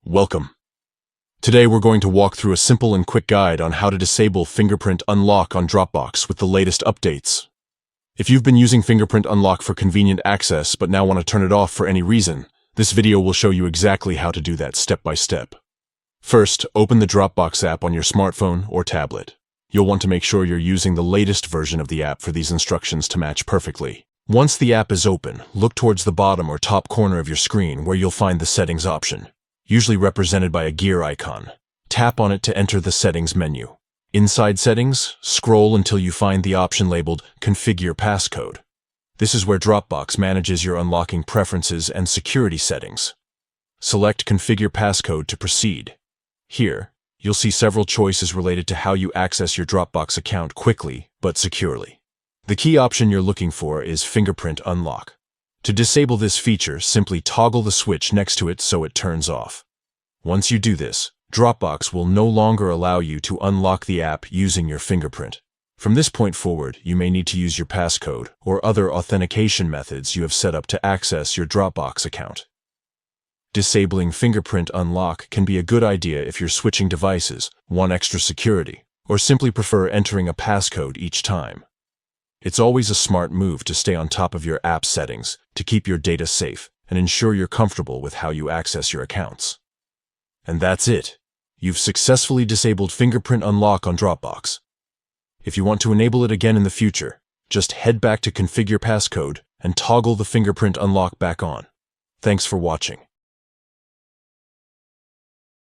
Welcome. Today we're going to walk through a simple and quick guide on how to disable Fingerprint Unlock on Dropbox with the latest updates. If you've been using Fingerprint Unlock for convenient access but now want to turn it off for any reason, this video will show you exactly how to do that step by step. First, open the Dropbox app on your smartphone or tablet. You'll want to make sure you're using the latest version of the app for these instructions to match perfectly. Once the app is open, look towards the bottom or top corner of your screen where you'll find the Settings option, usually represented by a gear icon. Tap on it to enter the Settings menu. Inside Settings, scroll until you find the option labeled Configure Passcode. This is where Dropbox manages your unlocking preferences and security settings. Select Configure Passcode to proceed. Here, you'll see several choices related to how you access your Dropbox account quickly but securely. The key option you're looking for is Fingerprint Unlock. To disable this feature, simply toggle the switch next to it so it turns off. Once you do this, Dropbox will no longer allow you to unlock the app using your fingerprint. From this point forward, you may need to use your passcode or other authentication methods you have set up to access your Dropbox account. Disabling Fingerprint Unlock can be a good idea if you're switching devices, want extra security, or simply prefer entering a passcode each time. It's always a smart move to stay on top of your app settings to keep your data safe and ensure you're comfortable with how you access your accounts. And that's it. You've successfully disabled Fingerprint Unlock on Dropbox. If you want to enable it again in the future, just head back to Configure Passcode and toggle the Fingerprint Unlock back on. Thanks for watching.